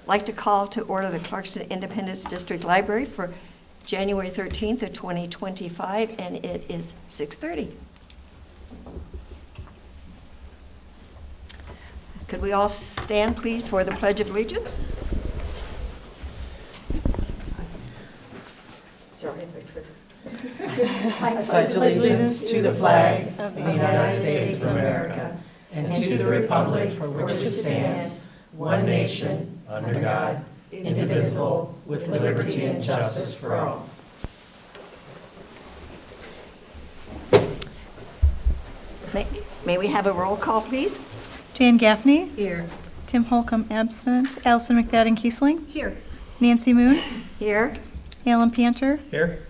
like to call to order the Clarkston Independence District Library for January 13th of 2025, and it is 6:30. Could we all stand, please, for the Pledge of Allegiance? Sorry, I pledge allegiance to the flag of the United States of America and to the republic for which it stands, one nation, under God, indivisible, with liberty and justice for all. May we have a roll call, please? Jan Gaffney. Here. Tim Holcomb absent. Allison McFadden Kiesling. Here. Nancy Moon. Here. Alan Panter. Here.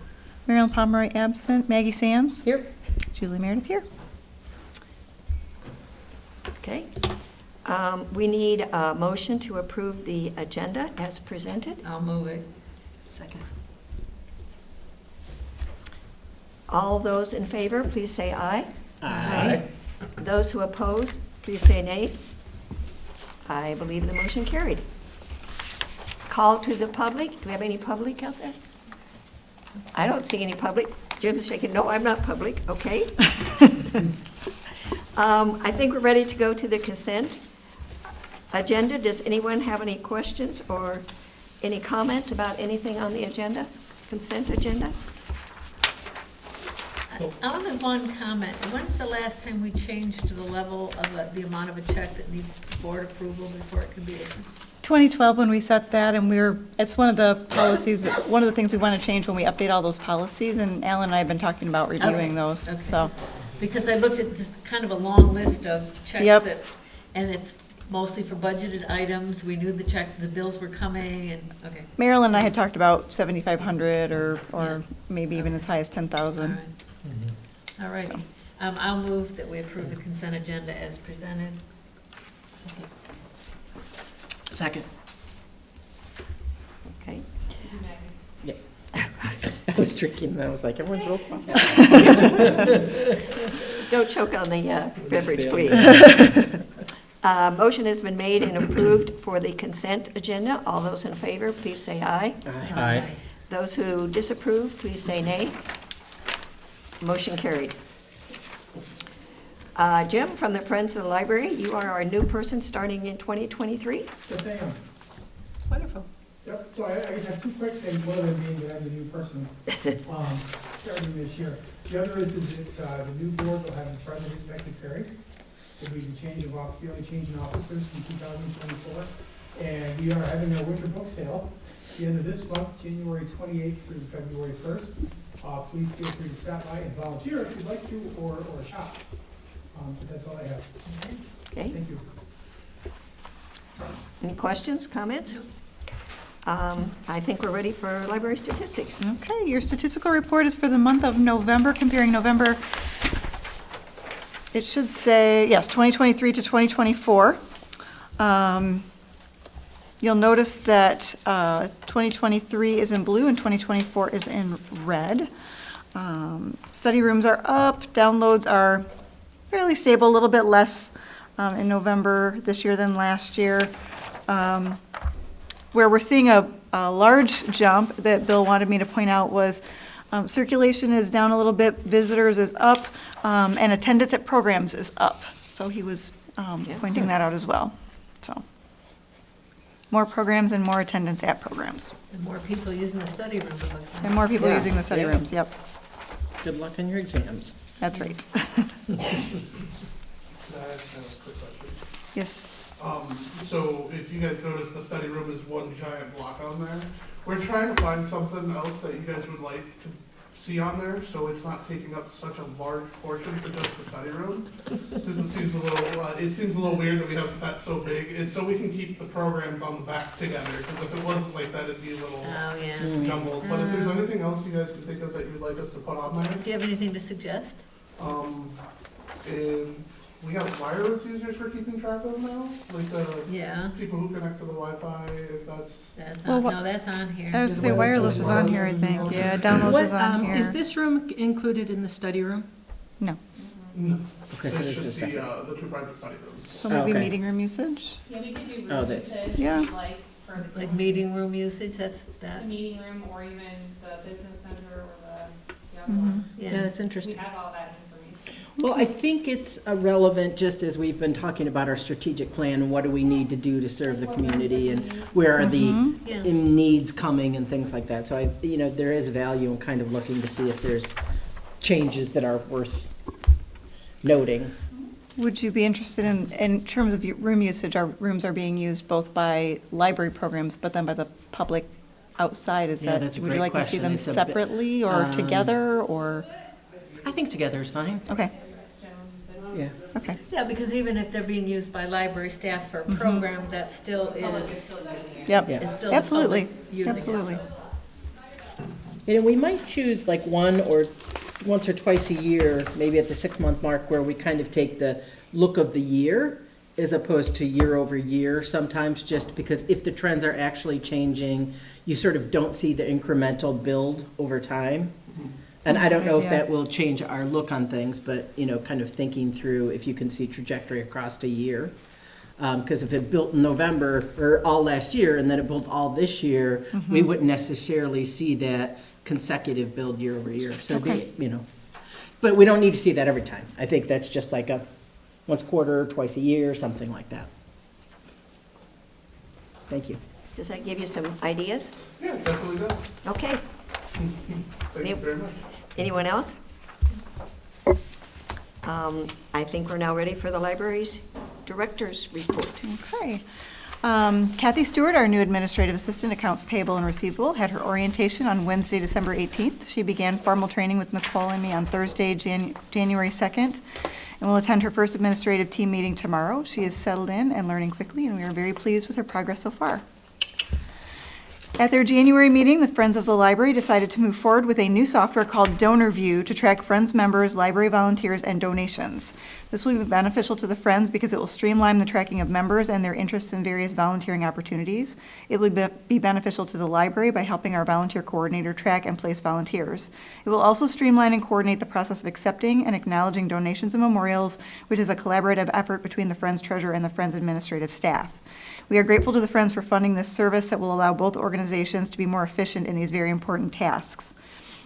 Marilyn Pomeroy absent. Maggie Sands. Here. Julie Meredith here. Okay. We need a motion to approve the agenda as presented. I'll move it. Second. All those in favor, please say aye. Aye. Those who oppose, please say nay. I believe the motion carried. Call to the public. Do we have any public out there? I don't see any public. Jim's shaking, no, I'm not public. Okay. I think we're ready to go to the consent agenda. Does anyone have any questions or any comments about anything on the agenda, consent agenda? I only have one comment. When's the last time we changed the level of the amount of a check that needs board approval before it can be issued? 2012 when we set that, and it's one of the policies, one of the things we want to change when we update all those policies, and Alan and I have been talking about reviewing those, Okay. so. Because I looked at just kind of a long list of checks Yep. and it's mostly for budgeted items. We knew the bills were coming and, okay. Marilyn and I had talked about 7,500 or Yeah. maybe even as high as All 10,000. right. All right. So. I'll move that we approve the consent agenda as presented. Second. Okay. Yes. I was drinking and I was like, everyone's real quiet. Don't choke on the beverage, please. Motion has been made and approved for the consent agenda. All those in favor, please say aye. Aye. Those who disapprove, please say nay. Motion carried. Jim, from the Friends of the Library, you are our new person starting in 2023. Yes, I am. Wonderful. Yep, so I guess I have two quick things, one of them being that I'm the new person starting this year. The other is that the new board will have the president, Becky Perry. There'll be the only change in officers from 2024. And we are having our winter book sale at the end of this month, January 28th through February 1st. Please feel free to stop by and volunteer if you'd like to, or shop. But that's all I have. Okay. Thank you. Any questions, comments? I think we're ready for library statistics. Okay, your statistical report is for the month of November, comparing November, it should say, yes, 2023 to 2024. You'll notice that 2023 is in blue and 2024 is in red. Study rooms are up, downloads are fairly stable, a little bit less in November this year than last year. Where we're seeing a large jump that Bill wanted me to point out was circulation is down a little bit, visitors is up, and attendance at programs is up. So he was pointing that out as well. So more programs and more attendance at programs. And more people using the study room, it looks like. And more people Yeah. using the study Yeah. rooms, yep, Good luck on your exams. that's right. Can I ask a quick question? Yes. So if you guys notice, the study room is one giant block on there. We're trying to find something else that you guys would like to see on there, so it's not taking up such a large portion for just the study room. Because it seems a little weird that we have that so big. It's so we can keep the programs on the back together, because if it wasn't like that, it'd be a little Oh, yeah. jumbled. But if there's anything else you guys can think of that you'd like us to put on there, Do you have anything to suggest? and we have wireless users we're keeping track of now, like the Yeah, people who connect to the Wi-Fi, if that's. that's Well, on, what- no, that's on here. I was gonna say wireless is on here, I think, yeah, downloads is on here. Is this room included in the study room? No, No. Okay, so It's this is just second. the two private study rooms. so maybe Okay. meeting room usage? Yeah, we could do Oh, room this. usage, Yeah. like for the. Like meeting room usage, that's The that, meeting room or even the business center or the other Mhm. ones. yeah. that's We interesting. have all that information. Well, I think it's relevant, just as we've been talking about our strategic plan, and what do we need to do to serve the community, and where are the Mhm. Yeah. needs coming and things like that. So there is value in kind of looking to see if there's changes that are worth noting. Would you be interested in terms of your room usage, our rooms are being used both by library programs, but then by the public outside, is Yeah, that, that's a would you great like to see question. them It's a bit- separately or together, or, I think together is fine. okay, Yeah. okay. Yeah, because even if they're being used by library staff for a Mhm. program, that still Public is is, still using it. Yep, Yeah. is still the absolutely, public using it, absolutely. so. And we might choose like once or twice a year, maybe at the 6-month mark, where we kind of take the look of the year as opposed to year over year sometimes, just because if the trends are actually changing, you sort of don't see the incremental build over time. And I don't know if Yeah. that will change our look on things, but, kind of thinking through if you can see trajectory across a year. Because if it built in November, or all last year, and then it built all this year, we wouldn't necessarily see that consecutive build year over year. So, Okay. But we don't need to see that every time. I think that's just like a once a quarter, twice a year, something like that. Thank you. Does that give you some ideas? Yeah, definitely does. Okay. Thank you very much. Anyone else? I think we're now ready for the library's director's report. Okay. Kathy Stewart, our new administrative assistant, accounts payable and receivable, had her orientation on Wednesday, December 18th. She began formal training with Nicole and me on Thursday, January 2nd, and will attend her first administrative team meeting tomorrow. She is settled in and learning quickly, and we are very pleased with her progress so far. At their January meeting, the Friends of the Library decided to move forward with a new software called Donor View to track Friends members, library volunteers, and donations. This will be beneficial to the Friends because it will streamline the tracking of members and their interests in various volunteering opportunities. It will be beneficial to the library by helping our volunteer coordinator track and place volunteers. It will also streamline and coordinate the process of accepting and acknowledging donations and memorials, which is a collaborative effort between the Friends treasurer and the Friends administrative staff. We are grateful to the Friends for funding this service that will allow both organizations to be more efficient in these very important tasks.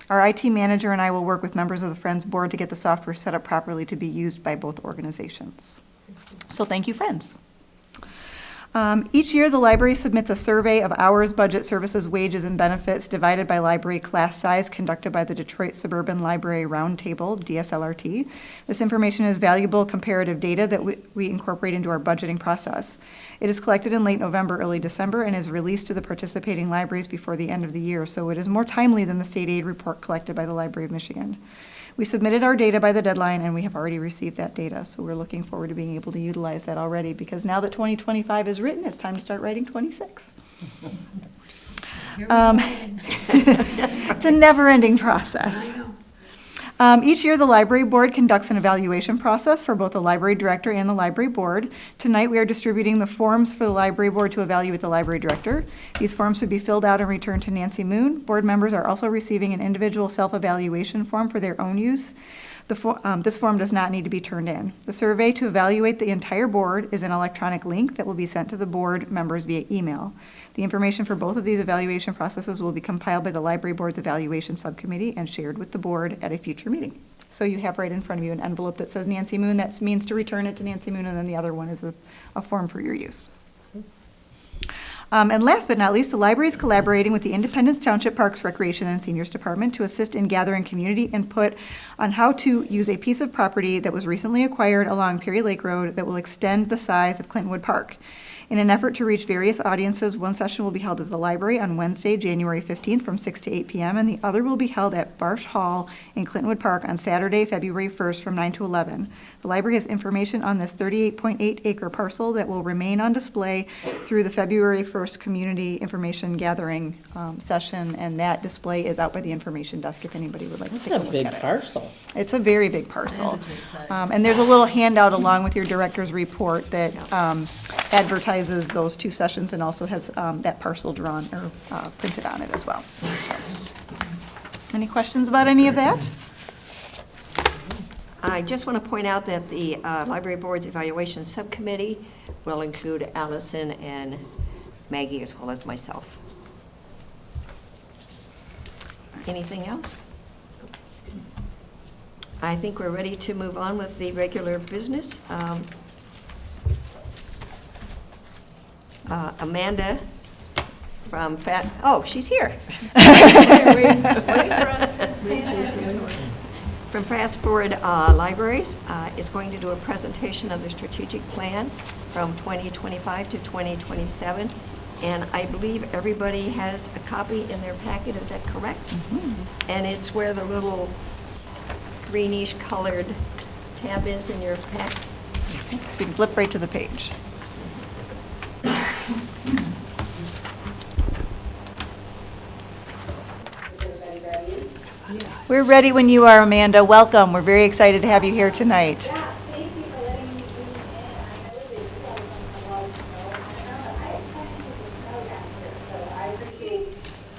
Our IT manager and I will work with members of the Friends board to get the software set up properly to be used by both organizations. So thank you, Friends. Each year, the library submits a survey of hours, budget, services, wages, and benefits divided by library class size conducted by the Detroit Suburban Library Roundtable, DSLRT. This information is valuable comparative data that we incorporate into our budgeting process. It is collected in late November, early December, and is released to the participating libraries before the end of the year, so it is more timely than the state aid report collected by the Library of Michigan. We submitted our data by the deadline, and we have already received that data, so we're looking forward to being able to utilize that already, because now that 2025 is written, it's time to start writing 26. Here we go Um, again. It's a never-ending process. I know. Each year, the library board conducts an evaluation process for both the library director and the library board. Tonight, we are distributing the forms for the library board to evaluate the library director. These forms should be filled out and returned to Nancy Moon. Board members are also receiving an individual self-evaluation form for their own use. This form does not need to be turned in. The survey to evaluate the entire board is an electronic link that will be sent to the board members via email. The information for both of these evaluation processes will be compiled by the library board's evaluation subcommittee and shared with the board at a future meeting. So you have right in front of you an envelope that says Nancy Moon. That means to return it to Nancy Moon, and then the other one is a form for your use. And last but not least, the library is collaborating with the Independence Township Parks, Recreation, and Seniors Department to assist in gathering community input on how to use a piece of property that was recently acquired along Perry Lake Road that will extend the size of Clintonwood Park. In an effort to reach various audiences, one session will be held at the library on Wednesday, January 15th from 6 to 8 p.m., and the other will be held at Barsh Hall in Clintonwood Park on Saturday, February 1st from 9 to 11. The library has information on this 38.8 acre parcel that will remain on display through the February 1st community information gathering session, and that display is out by the information desk if anybody would like to That's take a a look big at it. parcel. It's a very big parcel. That is a good size. And there's a little handout along with your director's report that advertises those two sessions and also has that parcel drawn or printed on it as well. So, any questions about any of that? I just want to point out that the Library Board's Evaluation Subcommittee will include Allison and Maggie as well as myself. Anything else? I think we're ready to move on with the regular business. Amanda from she's here. From Fast Forward Libraries is going to do a presentation of the strategic plan from 2025 to 2027. And I believe everybody has a copy in their packet, is that correct? Mm-hmm. And it's where the little greenish colored tab is in your pack. So you can flip right to the page. We're ready when you are, Amanda. Welcome. We're very excited to have you here tonight. Yeah, thank you for letting me zoom in. I know that you all come from a lot of snow. I have plans with the snow down here, so I appreciate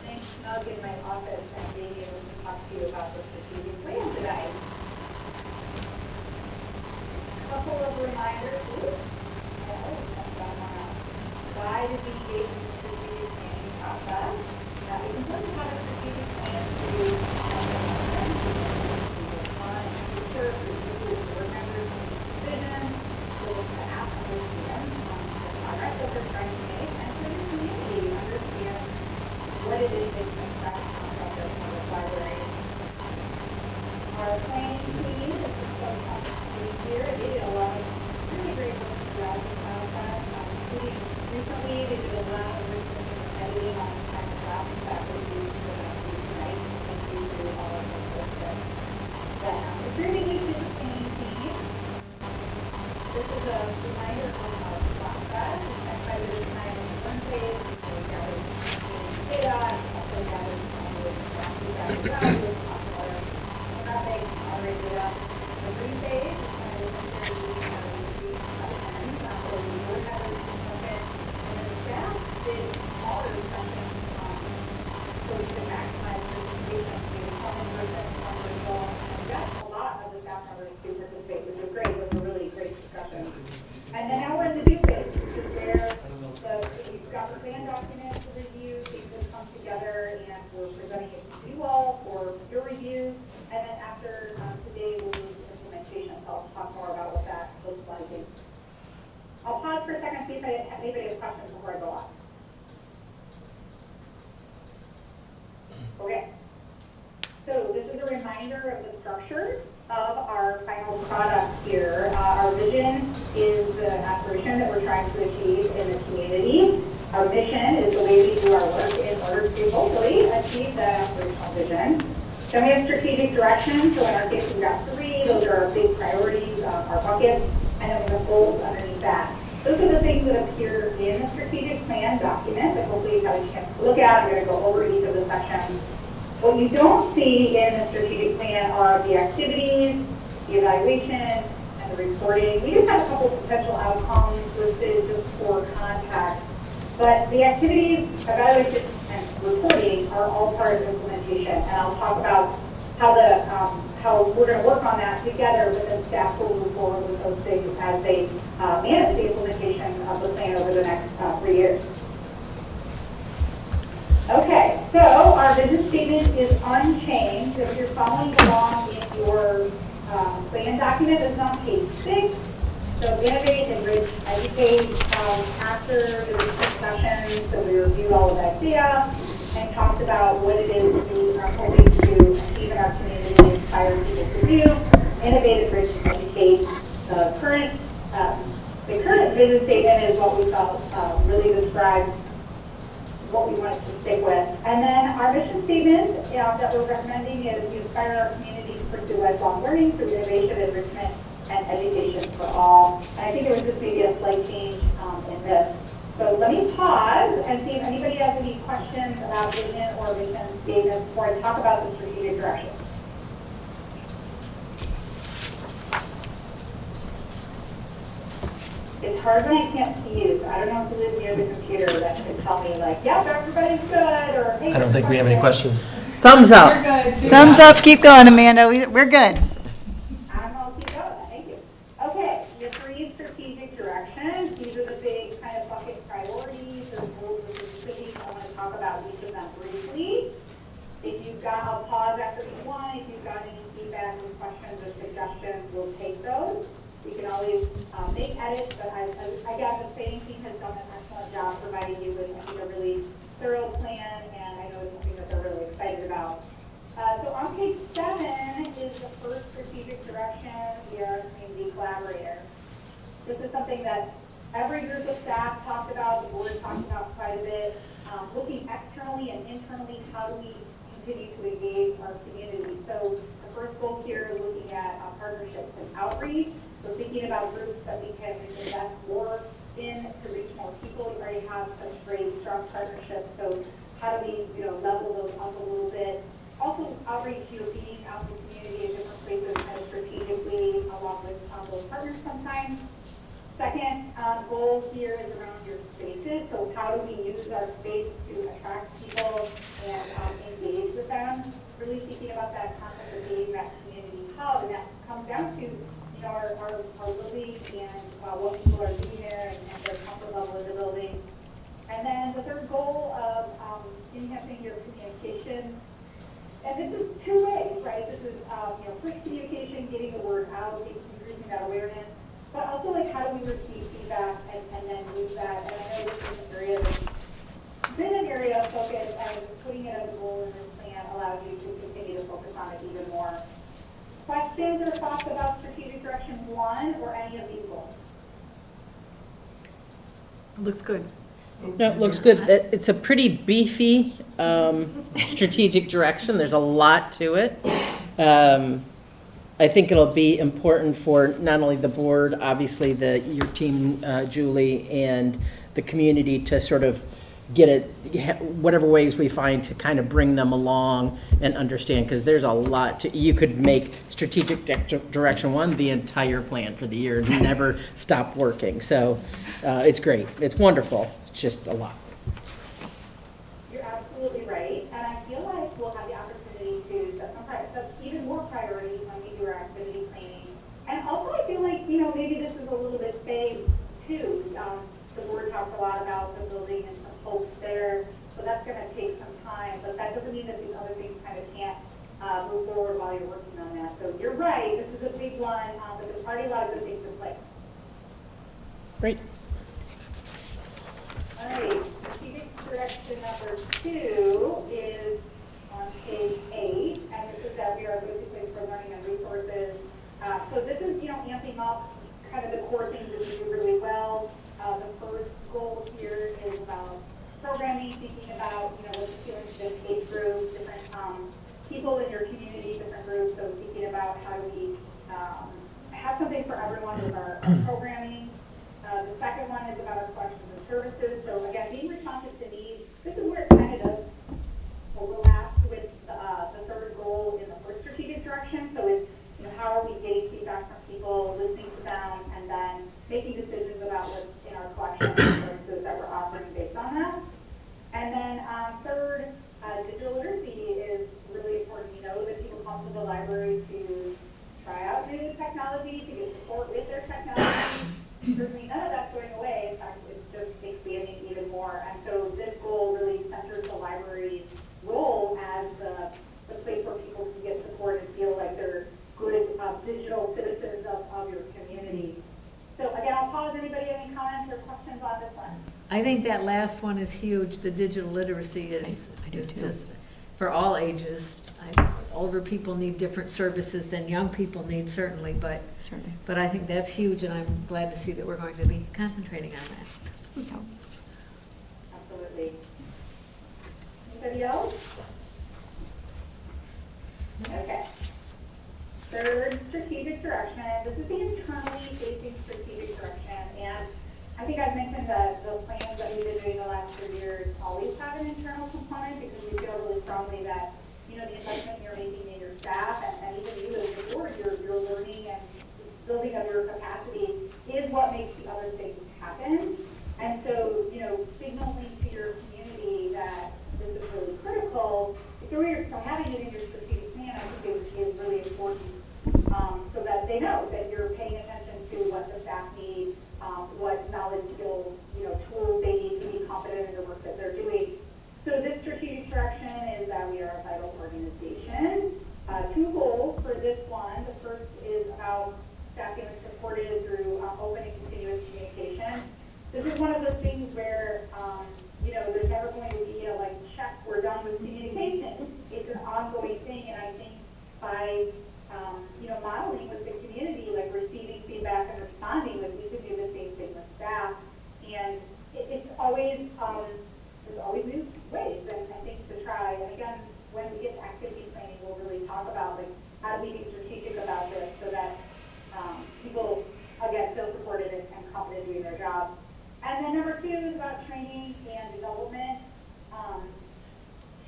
staying snug in my office and being able to talk to you about the strategic plan today. A couple of reminders. Why did we engage in the strategic planning process? It's important to have a strategic plan to what it is they can expect from their public library. Our planning team is supposed to be here. They did a lot of really great work throughout the process. Including recently, they did a lot of research and editing on the kind of graphics that we're using for the tonight. Thank you to all of the folks that it's really good to the planning team. This is a reminder of our process. I tried to do time on one page. Data, also gathered traffic, already data. The green page, and then we have a and then the staff did all the discussions so we can maximize participation, maybe common person, commercial, and we got a lot of the staff members to participate, which was great. It was a really great discussion. And then now we're in the due phase, which is where we've got the plan document to review, things will come together, and we're presenting it to you all for your review. And then after today, we'll move to implementation. So I'll talk more about what that looks like. And I'll pause for a second, see if anybody has questions before I go on. Okay. So this is a reminder of the structure of our final product here. Our vision is the aspiration that we're trying to achieve in the community. Our mission is the way we do our work in order to hopefully achieve that aspirational vision. Then we have strategic direction. So in our case, we've got 3. Those are our big priorities, our buckets, and then we have goals underneath that. Those are the things that appear in the strategic plan document that hopefully you've had a chance to look at. I'm going to go over each of the sections. What you don't see in the strategic plan are the activities, the evaluation, and the reporting. We just have a couple potential outcomes listed just for context. But the activities, evaluation, and reporting are all part of implementation. And I'll talk about how we're going to work on that together, but then staff will move forward with those things as they manage the implementation of the plan over the next 3 years. Okay, so our vision statement is unchanged. If you're following along in your plan document, it's on page 6. So innovate, enrich, educate. After the discussion, so we reviewed all of that data and talked about what it is we are hoping to achieve in our community and inspire people to do. Innovate, enrich, educate. The current vision statement is what we felt really describes what we wanted to stick with. And then our mission statement that we're recommending is we inspire our community to pursue lifelong learning through innovation, enrichment, and education for all. And I think there was just maybe a slight change in this. So let me pause and see if anybody has any questions about vision or mission statements before I talk about the strategic direction. It's hard when I can't see you, so I don't know if you live near the computer that could tell me like, yep, everybody's good, or hey. I don't think we have any questions. Thumbs up. You're good. Thumbs up. Keep going, Amanda. We're good. I'll keep going. Thank you. Okay, the 3 strategic directions. These are the big kind of bucket priorities or goals talk about each of them briefly. If you've got, I'll pause after each one. If you've got any feedback or questions or suggestions, we'll take those. We can always make edits, but again, the planning team has done an excellent job providing you with, I think, a really thorough plan, and I know it's something that they're really excited about. So on page 7 is the first strategic direction. We are a community collaborator. This is something that every group of staff talked about, the board talked about quite a bit. Looking externally and internally, how do we continue to engage our community? So the first goal here is looking at partnerships and outreach. So thinking about groups that we can invest more in to reach more people. We already have such great, strong partnerships. So how do we, level those up a little bit? Also, outreach, being out in the community in different places kind of strategically, along with those partners sometimes. Second goal here is around your spaces. So how do we use our space to attract people and engage with them? Really thinking about that concept of being that community hub, and that comes down to our building and what people are doing there and their comfort level in the building. And then the third goal of enhancing your communication. And this is two ways, right? This is push communication, getting the word out, increasing that awareness. But also, how do we receive feedback and then use that? And I know this is an area that's been an area of focus, and putting it as a goal in this plan allows you to continue to focus on it even more. Questions or thoughts about strategic direction 1 or any of these goals? Looks good. No, it looks good. It's a pretty beefy strategic direction. There's a lot to it. I think it'll be important for not only the board, obviously your team, Julie, and the community to sort of get it, whatever ways we find to kind of bring them along and understand, because there's a lot to, you could make strategic direction 1 the entire plan for the year and never stop working. So it's great. It's wonderful. It's just a lot. You're absolutely right. And I feel like we'll have the opportunity to set even more priorities when we do our activity planning. And also I feel like, maybe this is a little bit vague too. The board talks a lot about the building and some hopes there. So that's going to take some time. But that doesn't mean that these other things kind of can't move forward while you're working on that. So you're right. This is a big one. But there's already a lot of good things in place. Great. All right, strategic direction number 2 is on page 8, and this is that we are a go-to place for learning and resources. So this is, amping up kind of the core things that we do really well. The first goal here is about programming, thinking about, what's appealing to this age group, different people in your community, different groups. So thinking about how do we have something for everyone with our programming. The second one is about our collections and services. So again, being responsive to needs. This is where it kind of does overlap with the third goal in the first strategic direction. So it's, how are we getting feedback from people, listening to them, and then making decisions about what's in our collection and services that we're offering based on that. And then third, digital literacy is really important. We know that people come to the library to try out new technology, to get support with their technology. Certainly none of that's going away. In fact, it's just expanding even more. And so this goal really centers the library's role as the place where people can get support and feel like they're good digital citizens of your community. So again, I'll pause. Anybody have any comments or questions on this one? I think that last one is huge. The digital literacy is just for all ages. Older people need different services than young people need, certainly, but I think that's huge, and I'm glad to see that we're going to be concentrating on that. Absolutely. Anybody else? Okay. Third strategic direction. This is the internally facing strategic direction, and I think I've mentioned that the plans that we've been doing the last 3 years always have an internal component because we feel really strongly that the investment you're making in your staff and even you as the board, your learning and building of your capacity is what makes the other things happen. And so, signaling to your community that this is really critical, so having it in your strategic plan, I think is really important so that they know that you're paying attention to what the staff need, what knowledge, skills, tools they need to be confident in the work that they're doing. So this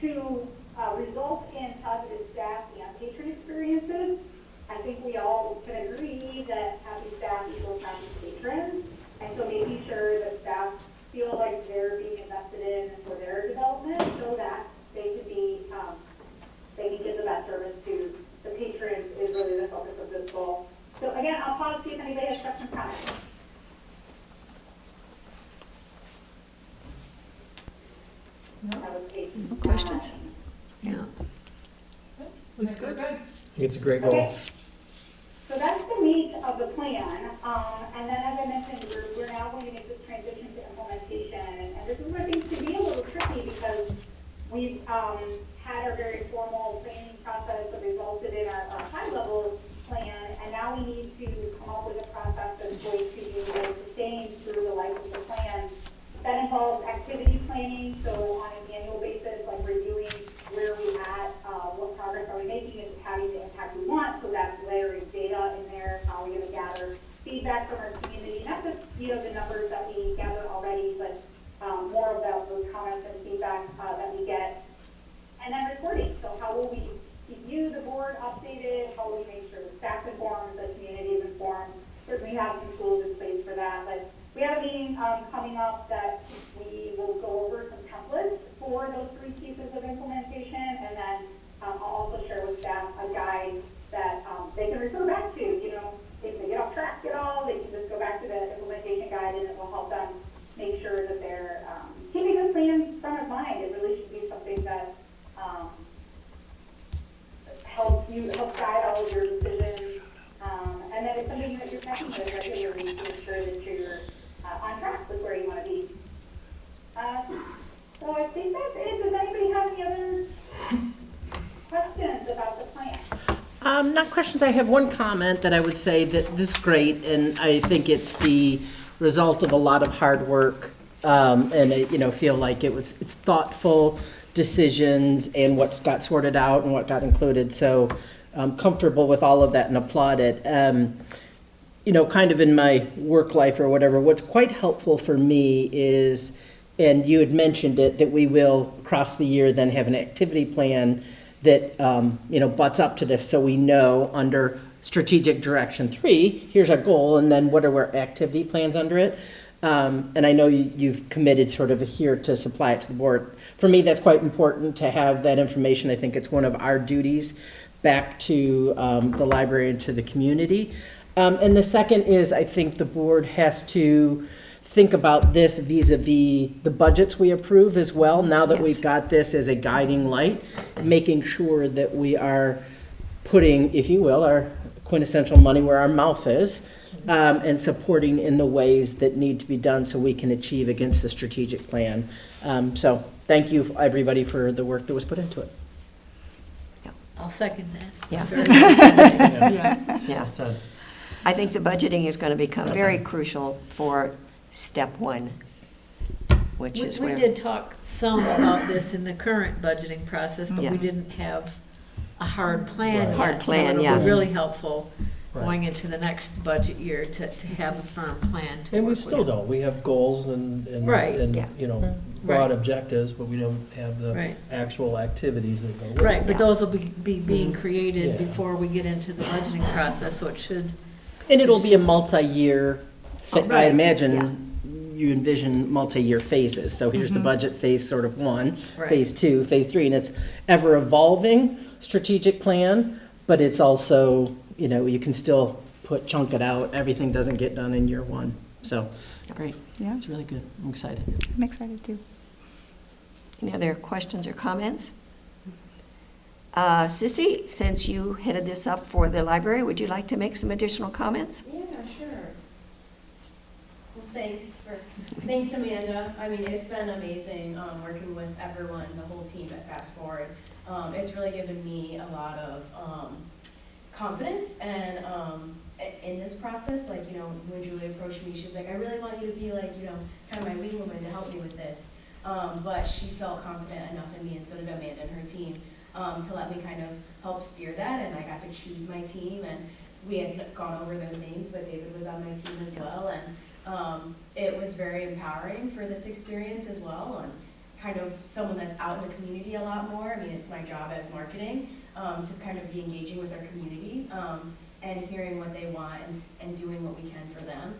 to result in positive staff and patron experiences. I think we all can agree that happy staff equals happy patrons. And so making sure that staff feel like they're being invested in for their development so that they can be, they can give the best service to the patrons is really the focus of this goal. So again, I'll pause, see if anybody has questions, comments. No questions? Yeah. Looks good. It's a great goal. Okay. So that's the meat of the plan. And then as I mentioned, we're now going to make this transition to implementation. And this is where things can be a little tricky because we've had our very formal planning process that resulted in our high-level plan. And now we need to come up with a process that's going to be really sustained through the life of the plan. That involves activity planning, so on an annual basis, like reviewing where we at, what progress are we making, is it having the impact we want, so that's layering data in there, how are we going to gather feedback from our community, not just, the numbers that we gather already, but more about those comments and feedback that we get. And then reporting, so how will we keep you, the board, updated, how will we make sure the staff informed, the community is informed, certainly have some tools in place for that, but we have a meeting coming up that we will go over some templates for those 3 pieces of implementation, and then I'll also share with staff a guide that they can refer back to. If they get off track at all, they can just go back to the implementation guide, and it will help them make sure that they're keeping this plan front of mind. It really should be something that helps guide all of your decisions, and then it's something that you're checking with regularly to ensure that you're on track with where you want to be. So I think that's it. Does anybody have any other questions about the plan? Not questions. I have one comment that I would say that this is great, and I think it's the result of a lot of hard work, and I, feel like it's thoughtful decisions and what's got sorted out and what got included. So I'm comfortable with all of that and applaud it. Kind of in my work life or whatever, what's quite helpful for me is, and you had mentioned it, that we will across the year then have an activity plan that, butts up to this, so we know under strategic direction 3, here's our goal, and then what are our activity plans under it. And I know you've committed sort of here to supply it to the board. For me, that's quite important to have that information. I think it's one of our duties back to the library and to the community. And the second is, I think the board has to think about this vis-a-vis the budgets we approve as well, now that we've got this as a guiding light, making sure that we are putting, if you will, our quintessential money where our mouth is, and supporting in the ways that need to be done so we can achieve against the strategic plan. So thank you, everybody, for the work that was put into it. I'll second that. Yeah. Yeah. So, I think the budgeting is going to become very crucial for step 1, which is We where. did talk some about this in the current budgeting process, but Yeah. we didn't have a hard plan Right. yet. Hard plan, So it'll yes. be really helpful Right. going into the next budget year to have a firm plan to and we work still with. don't. We have goals and Right. Yeah. broad Right. objectives, but we don't have the Right. actual activities that go with it. Right, but Yeah. those will be being created Yeah. before we get into the budgeting process, so it should, And it'll be a multi-year, I Right. imagine you envision multi-year phases. So here's the budget phase sort of 1, Right. phase 2, phase 3, and it's ever evolving strategic plan, but it's also, you can still chunk it out. Everything doesn't get done in year 1. So, great. Yeah, It's really good. I'm excited. I'm excited too. Any other questions or comments? Sissy, since you headed this up for the library, would you like to make some additional comments? Yeah, sure. Well, thanks Amanda. I mean, it's been amazing working with everyone, the whole team at Fast Forward. It's really given me a lot of confidence and in this process, like, when Julie approached me, she's like, I really want you to be like, kind of my wing woman to help me with this. But she felt confident enough in me, and so did Amanda and her team, to let me kind of help steer that, and I got to choose my team, and we had gone over those names, but David was on my team as well, and it was very empowering for this experience as well, and kind of someone that's out in the community a lot more. I mean, it's my job as marketing, to kind of be engaging with our community, and hearing what they want and doing what we can for them.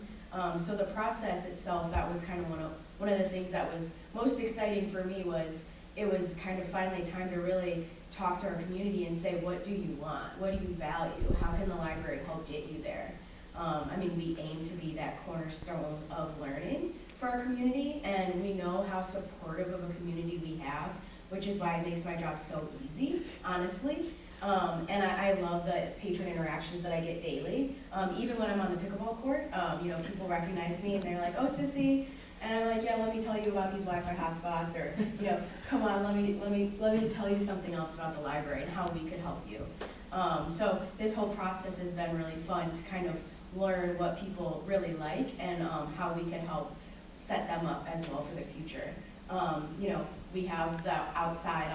So the process itself, that was kind of one of the things that was most exciting for me. Was it was kind of finally time to really talk to our community and say, what do you want? What do you value? How can the library help get you there? I mean, we aim to be that cornerstone of learning for our community, and we know how supportive of a community we have, which is why it makes my job so easy, honestly. And I love the patron interactions that I get daily. Even when I'm on the pickleball court, you know, people recognize me and they're like, "Oh, Sissy," and I'm like, "Yeah, let me tell you about these Wi-Fi hotspots," or, you know, "Come on, let me tell you something else about the library and how we could help you." So this whole process has been really fun to kind of learn what people really like and how we can help set them up as well for the future. You know, we have the outside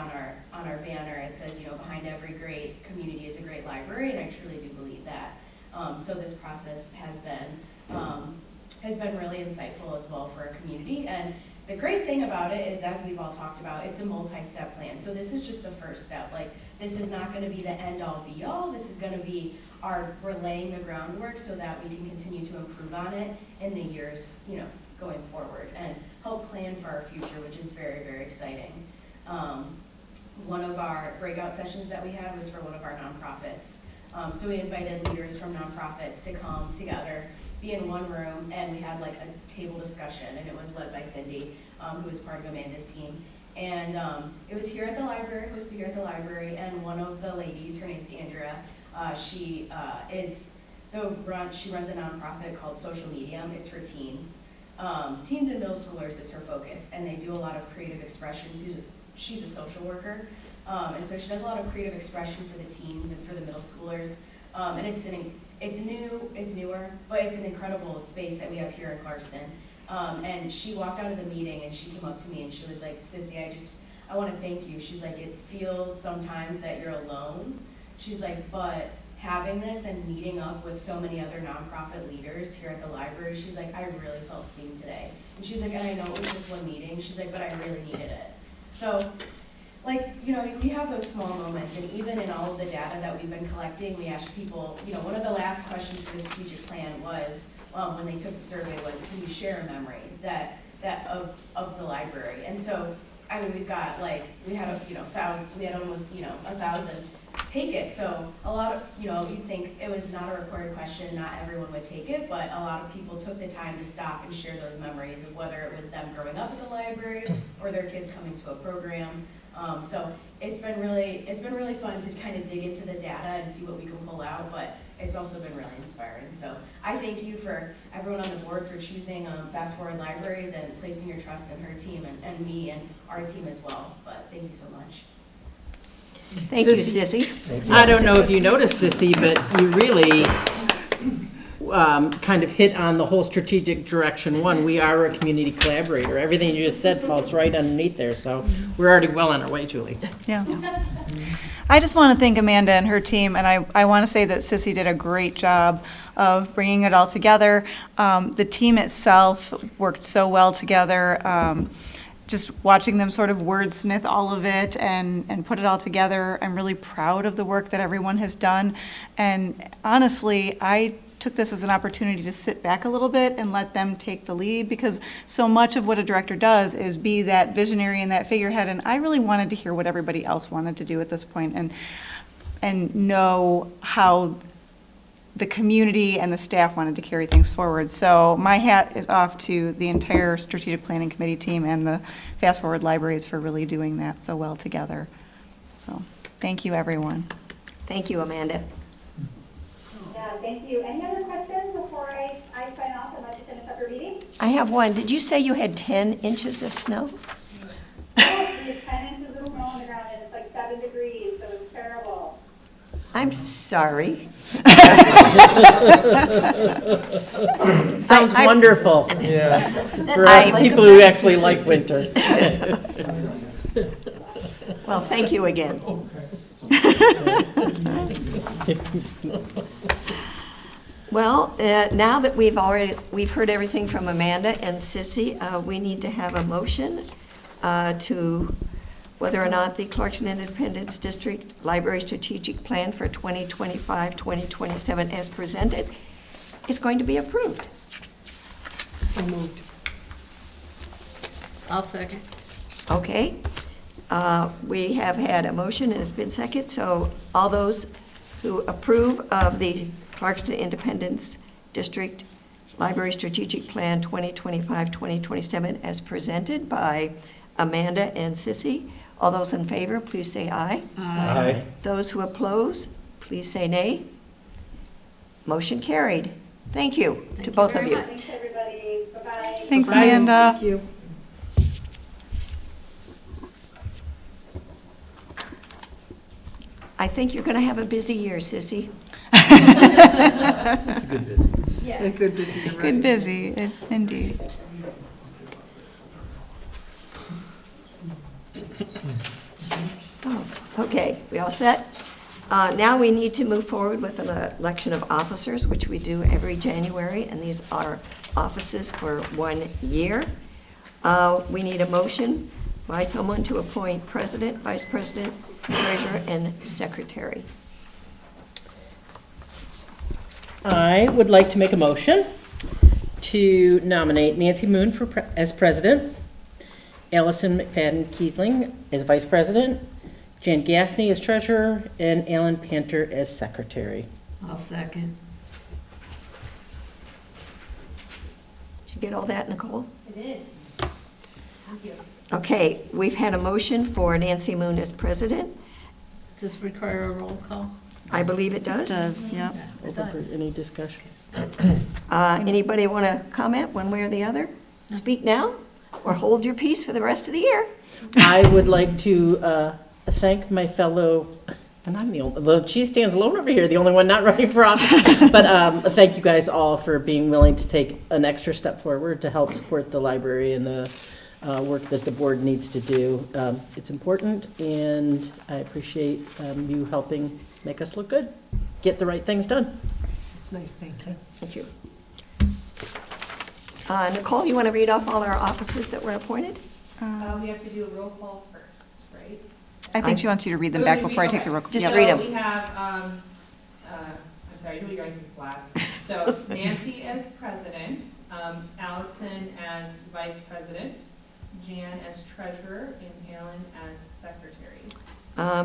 on our banner. It says, you know, behind every great community is a great library, and I truly do believe that. So this process has been really insightful as well for our community. And the great thing about it is, as we've all talked about, it's a multi-step plan. So this is just the first step. Like, this is not going to be the end-all be-all. This is going to be we're laying the groundwork so that we can continue to improve on it in the years, you know, going forward, and help plan for our future, which is very, very exciting. One of our breakout sessions that we had was for one of our nonprofits. So we invited leaders from nonprofits to come together, be in one room, and we had like a table discussion, and it was led by Cindy, who was part of Amanda's team. And it was here at the library, hosted here at the library, and one of the ladies, her name's Andrea, she runs a nonprofit called Social Medium. It's for teens. Teens and middle schoolers is her focus, and they do a lot of creative expression. She's a social worker, and so she does a lot of creative expression for the teens and for the middle schoolers. And it's newer, but it's an incredible space that we have here in Clarkston. And she walked out of the meeting and she came up to me and she was like, "Sissy, I want to thank you." She's like, "It feels sometimes that you're alone." She's like, "But having this and meeting up with so many other nonprofit leaders here at the library," she's like, "I really felt seen today." And she's like, "And I know it was just one meeting." She's like, "But I really needed it." So, like, you know, we have those small moments, and even in all of the data that we've been collecting, we asked people, you know, one of the last questions for the strategic plan was, when they took the survey, was, can you share a memory that of the library? And so, I mean, we've got, like, we had almost, 1,000 take it. So a lot of, you'd think it was not a required question, not everyone would take it, but a lot of people took the time to stop and share those memories of whether it was them growing up at the library or their kids coming to a program. So it's been really fun to kind of dig into the data and see what we can pull out, but it's also been really inspiring. So I thank you for everyone on the board for choosing Fast Forward Libraries and placing your trust in her team and me and our team as well. But thank you so much. Thank you, Sissy. I don't know if you noticed, Sissy, but you really kind of hit on the whole strategic direction. One, we are a community collaborator. Everything you just said falls right underneath there, so we're already well on our way, Julie. Yeah. I just want to thank Amanda and her team, and I want to say that Sissy did a great job of bringing it all together. The team itself worked so well together. Just watching them sort of wordsmith all of it and put it all together. I'm really proud of the work that everyone has done. And honestly, I took this as an opportunity to sit back a little bit and let them take the lead, because so much of what a director does is be that visionary and that figurehead. And I really wanted to hear what everybody else wanted to do at this point and know how the community and the staff wanted to carry things forward. So my hat is off to the entire strategic planning committee team and the Fast Forward Libraries for really doing that so well together. So thank you, everyone. Thank you, Amanda. Yeah, thank you. Any other questions before I sign off and let you finish up your meeting? I have one. Did you say you had 10 inches of snow? Oh, we have 10 inches of snow on the ground and it's like 7 degrees, so it's terrible. I'm sorry. Sounds wonderful. Yeah. For us people who actually like winter. Well, thank you again. Well, now that we've heard everything from Amanda and Sissy, we need to have a motion to whether or not the Clarkson Independence District Library Strategic Plan for 2025-2027 as presented is going to be approved. So moved. I'll second. Okay. We have had a motion and it's been seconded, so all those who approve of the Clarkston Independence District Library Strategic Plan 2025-2027 as presented by Amanda and Sissy, all those in favor, please say aye. Aye. Those who oppose, please say nay. Motion carried. Thank you to both of you. Thanks, everybody. Bye-bye. Thanks, Amanda. Thank you. I think you're going to have a busy year, Sissy. It's a good busy. Yes. Good busy. Good busy, indeed. Oh, okay, we all set? Now we need to move forward with an election of officers, which we do every January, and these are offices for 1 year. We need a motion by someone to appoint president, vice president, treasurer, and secretary. I would like to make a motion to nominate Nancy Moon as president, Allison McFadden Kiesling as vice president, Jan Gaffney as treasurer, and Alan Panter as secretary. I'll second. Did you get all that, Nicole? I did. Thank you. Okay, we've had a motion for Nancy Moon as president. Does this require a roll call? I believe it does. Does, yeah. Open for any discussion? Anybody want to comment one way or the other? Speak now, or hold your peace for the rest of the year. I would like to thank my fellow, and I'm the only, she stands alone over here, the only one not running for office. But thank you guys all for being willing to take an extra step forward to help support the library and the work that the board needs to do. It's important, and I appreciate you helping make us look good, get the right things done. It's nice, thank you. Thank you. Nicole, you want to read off all our offices that were appointed? We have to do a roll call first, right? I think she wants you to read them back before I take the roll. Just Yep. read 'em. So we have, I'm sorry, who you guys is last? So Nancy as president, Allison as vice president, Jan as treasurer, and Alan as secretary.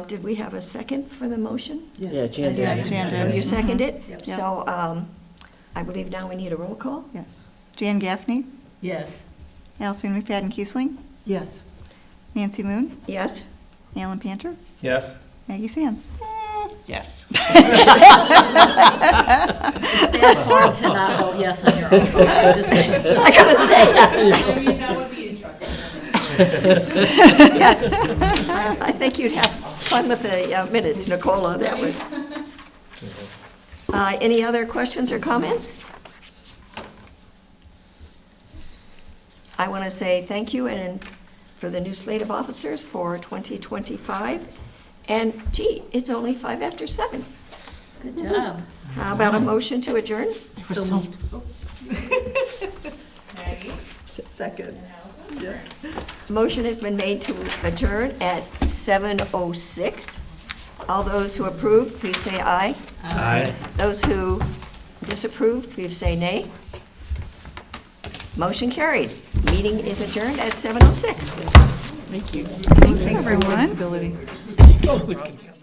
Did we have a second for the motion? Yeah, Jan. Yeah, Jan did. You seconded it? Yep. So I believe now we need a roll call. Yes. Jan Gaffney, Yes. Allison McFadden Kiesling, Yes. Nancy Moon, Yes? Alan Panter, Yes. Maggie Sands. Yes. It's hard to not vote yes on your own. I gotta say yes. I mean, that would be interesting. Yes. I think you'd have fun with the minutes, Nicole, on that one. Any other questions or comments? I want to say thank you and for the new slate of officers for 2025. And gee, it's only 5:07. Good job. How about a motion to adjourn? So moved. Maggie Second. and Allison? Motion has been made to adjourn at 7:06. All those who approve, please say aye. Aye. Those who disapprove, please say nay. Motion carried. Meeting is adjourned at 7:06. Thanks, everyone. Oh, it's gonna come.